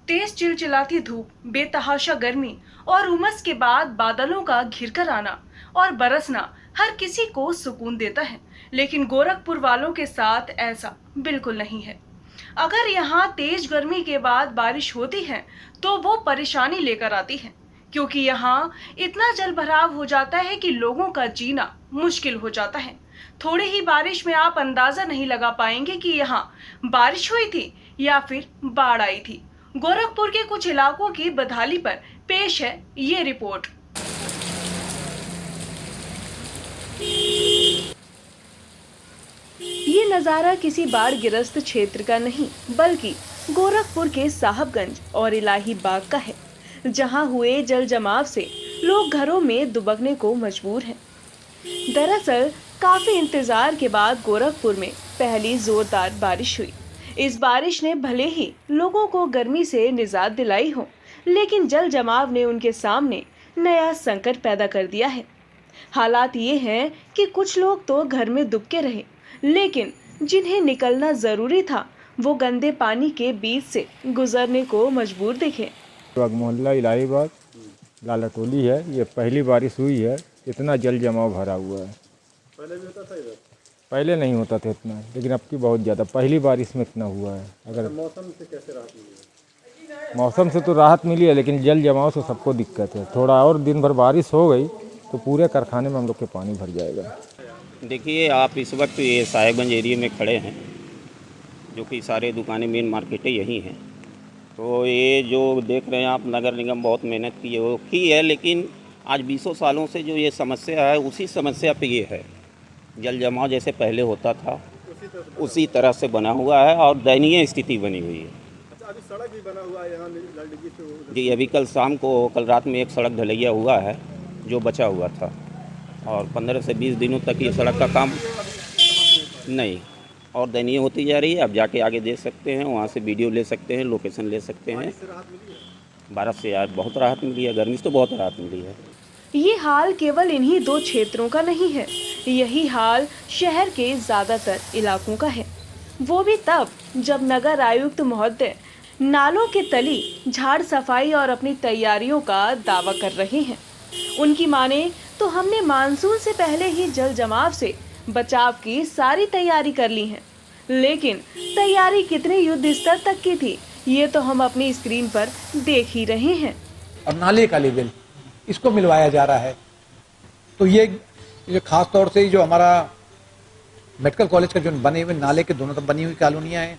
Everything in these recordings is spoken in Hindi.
तेज चिलचिलाती धूप, बेतहाशा गर्मी और उमस के बाद बादलों का घिरकर आना और बरसना हर किसी को सुकून देता है। लेकिन गोरखपुर वालों के साथ ऐसा बिल्कुल नहीं है। अगर यहाँ तेज गर्मी के बाद बारिश होती है तो वो परेशानी लेकर आती है, क्योंकि यहाँ इतना जल भराव हो जाता है कि लोगों का जीना मुश्किल हो जाता है। थोड़ी ही बारिश में आप अंदाजा नहीं लगा पाएंगे कि यहाँ बारिश हुई थी या फिर बाढ़ आई थी। गोरखपुर के कुछ इलाकों की बदहाली पर पेश है ये रिपोर्ट। ये नजारा किसी बाढ़ ग्रस्त क्षेत्र का नहीं, बल्कि गोरखपुर के साहबगंज और इलाही बाग का है, जहां हुए जल जमाव से लोग घरों में दुबकने को मजबूर हैं। दरअसल काफी इंतजार के बाद गोरखपुर में पहली जोरदार बारिश हुई। इस बारिश ने भले ही लोगों को गर्मी से निजात दिलाई हो, लेकिन जल जमाव ने उनके सामने नया संकट पैदा कर दिया है। हालात ये हैं कि कुछ लोग तो घर में दुबके रहे, लेकिन जिन्हें निकलना जरूरी था वो गंदे पानी के बीच से गुजरने को मजबूर दिखे। मोहल्ला इलाहीबाग लाला टोली है। ये पहली बारिश हुई है, इतना जल जमाव भरा हुआ है। पहले भी होता था इधर? पहले नहीं होता था इतना, लेकिन अब की बहुत ज़्यादा पहली बारिश में इतना हुआ है। अगर मौसम से कैसे राहत मिली है? मौसम से तो राहत मिली है, लेकिन जल जमाव से सबको दिक्कत है। थोड़ा और दिन भर बारिश हो गई तो पूरे कारखाने में हम लोग के पानी भर जाएगा। देखिए, आप इस वक्त ये साहेबगंज एरिया में खड़े हैं, जो कि सारे दुकानें मेन मार्केटें यही हैं। तो ये जो देख रहे हैं आप, नगर निगम बहुत मेहनत की है, लेकिन आज 20 सालों से जो ये समस्या है, उसी समस्या पे ये है। जल जमाव जैसे पहले होता था उसी तरह से बना हुआ है और दयनीय स्थिति बनी हुई है। अच्छा, अभी सड़क भी बना हुआ है यहाँ लड़की से? जी, अभी कल रात में एक सड़क ढलैया हुआ है जो बचा हुआ था, और 15 से 20 दिनों तक ये सड़क का काम नहीं, और दयनीय होती जा रही है। आप जाके आगे देख सकते हैं, वहाँ से वीडियो ले सकते हैं, लोकेशन ले सकते हैं। बारिश से यार बहुत राहत मिली है, गर्मी से तो बहुत राहत मिली है। ये हाल केवल इन्हीं दो क्षेत्रों का नहीं है, यही हाल शहर के ज्यादातर इलाकों का है। वो भी तब जब नगर आयुक्त महोदय नालों के तली झाड़ सफाई और अपनी तैयारियों का दावा कर रहे हैं। उनकी माने तो हमने मानसून से पहले ही जल जमाव से बचाव की सारी तैयारी कर ली है, लेकिन तैयारी कितने युद्ध स्तर तक की थी ये तो हम अपनी स्क्रीन पर देख ही रहे हैं। और नाले का लेवल इसको मिलवाया जा रहा है। तो ये खास तौर से जो हमारा मेडिकल कॉलेज का जो बने हुए नाले के दोनों तरफ बनी हुई कॉलोनियां हैं,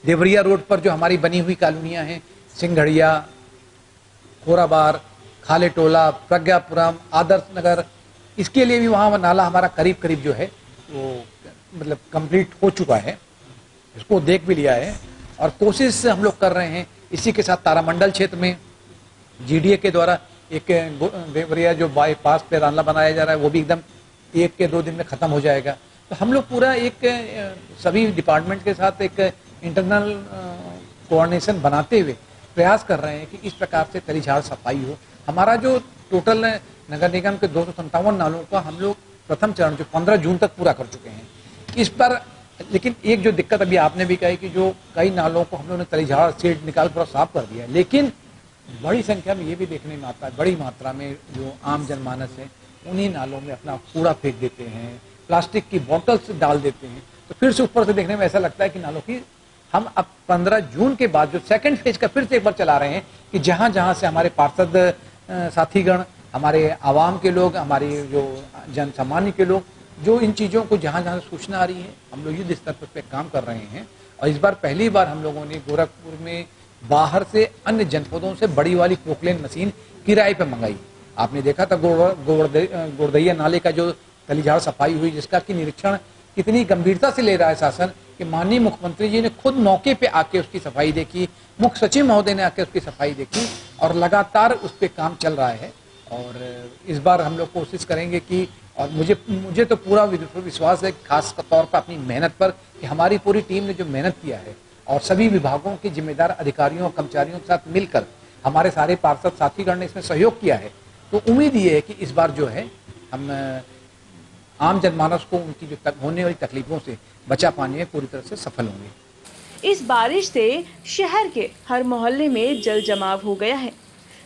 देवरिया रोड पर जो हमारी बनी हुई कॉलोनियां हैं, सिंघड़िया, खोराबार, खाले टोला, प्रज्ञापुरम, आदर्श नगर, इसके लिए भी वहाँ नाला हमारा करीब करीब जो है वो मतलब कंप्लीट हो चुका है। इसको देख भी लिया है और कोशिश हम लोग कर रहे हैं। इसी के साथ तारामंडल क्षेत्र में जीडीए के द्वारा एक देवरिया जो बाईपास पे नाला बनाया जा रहा है, वो भी एकदम 1 के 2 दिन में ख़त्म हो जाएगा। तो हम लोग पूरा एक सभी डिपार्टमेंट के साथ एक इंटरनल कोऑर्डिनेशन बनाते हुए प्रयास कर रहे हैं कि इस प्रकार से तली झाड़ सफाई हो। हमारा जो टोटल नगर निगम के 257 नालों का हम लोग प्रथम चरण जो 15 जून तक पूरा कर चुके हैं इस पर। लेकिन एक जो दिक्कत अभी आपने भी कही कि जो कई नालों को हम लोगों ने तली झाड़ से निकाल पूरा साफ कर दिया है, लेकिन बड़ी संख्या में ये भी देखने में आता है, बड़ी मात्रा में जो आम जनमानस है उन्हीं नालों में अपना कूड़ा फेंक देते हैं, प्लास्टिक की बोतल्स डाल देते हैं। तो फिर से ऊपर से देखने में ऐसा लगता है कि नालों की हम अब 15 जून के बाद जो सेकंड फेज का फिर से एक बार चला रहे हैं कि जहाँ जहाँ से हमारे पार्षद साथीगण, हमारे आवाम के लोग, हमारे जो जन सामान्य के लोग जो इन चीज़ों को जहाँ जहाँ सूचना आ रही है, हम लोग युद्ध स्तर पर काम कर रहे हैं। और इस बार पहली बार हम लोगों ने गोरखपुर में बाहर से अन्य जनपदों से बड़ी वाली पोकलेन मशीन किराए पे मंगाई। आपने देखा था गोरदैया नाले का जो तली झाड़ सफाई हुई, जिसका कि निरीक्षण कितनी गंभीरता से ले रहा है शासन कि माननीय मुख्यमंत्री जी ने खुद मौके पे आके उसकी सफाई देखी, मुख्य सचिव महोदय ने आके उसकी सफाई देखी और लगातार उस पर काम चल रहा है। और इस बार हम लोग कोशिश करेंगे कि, और मुझे तो पूरा विश्वास है खास तौर पर अपनी मेहनत पर, कि हमारी पूरी टीम ने जो मेहनत किया है और सभी विभागों के जिम्मेदार अधिकारियों और कर्मचारियों के साथ मिलकर हमारे सारे पार्षद साथीगण ने इसमें सहयोग किया है। तो उम्मीद ये है कि इस बार जो है हम आम जनमानस को उनकी जो होने वाली तकलीफों से बचा पाने में पूरी तरह से सफल होंगे। इस बारिश से शहर के हर मोहल्ले में जल जमाव हो गया है।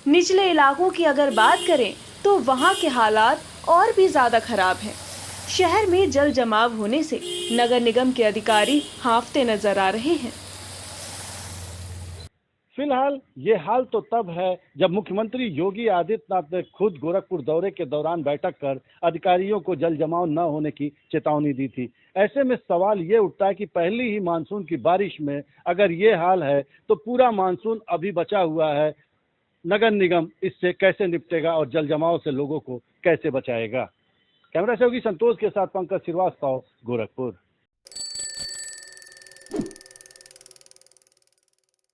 निचले इलाकों की अगर बात करें तो वहां के हालात और भी ज्यादा खराब हैं। शहर में जल जमाव होने से नगर निगम के अधिकारी हांफते नजर आ रहे हैं। फिलहाल ये हाल तो तब है जब मुख्यमंत्री योगी आदित्यनाथ ने खुद गोरखपुर दौरे के दौरान बैठक कर अधिकारियों को जल जमाव न होने की चेतावनी दी थी। ऐसे में सवाल ये उठता है कि पहली ही मानसून की बारिश में अगर ये हाल है तो पूरा मानसून अभी बचा हुआ है, नगर निगम इससे कैसे निपटेगा और जल जमाव से लोगों को कैसे बचाएगा। कैमरा सहयोगी संतोष के साथ पंकज श्रीवास्तव, गोरखपुर।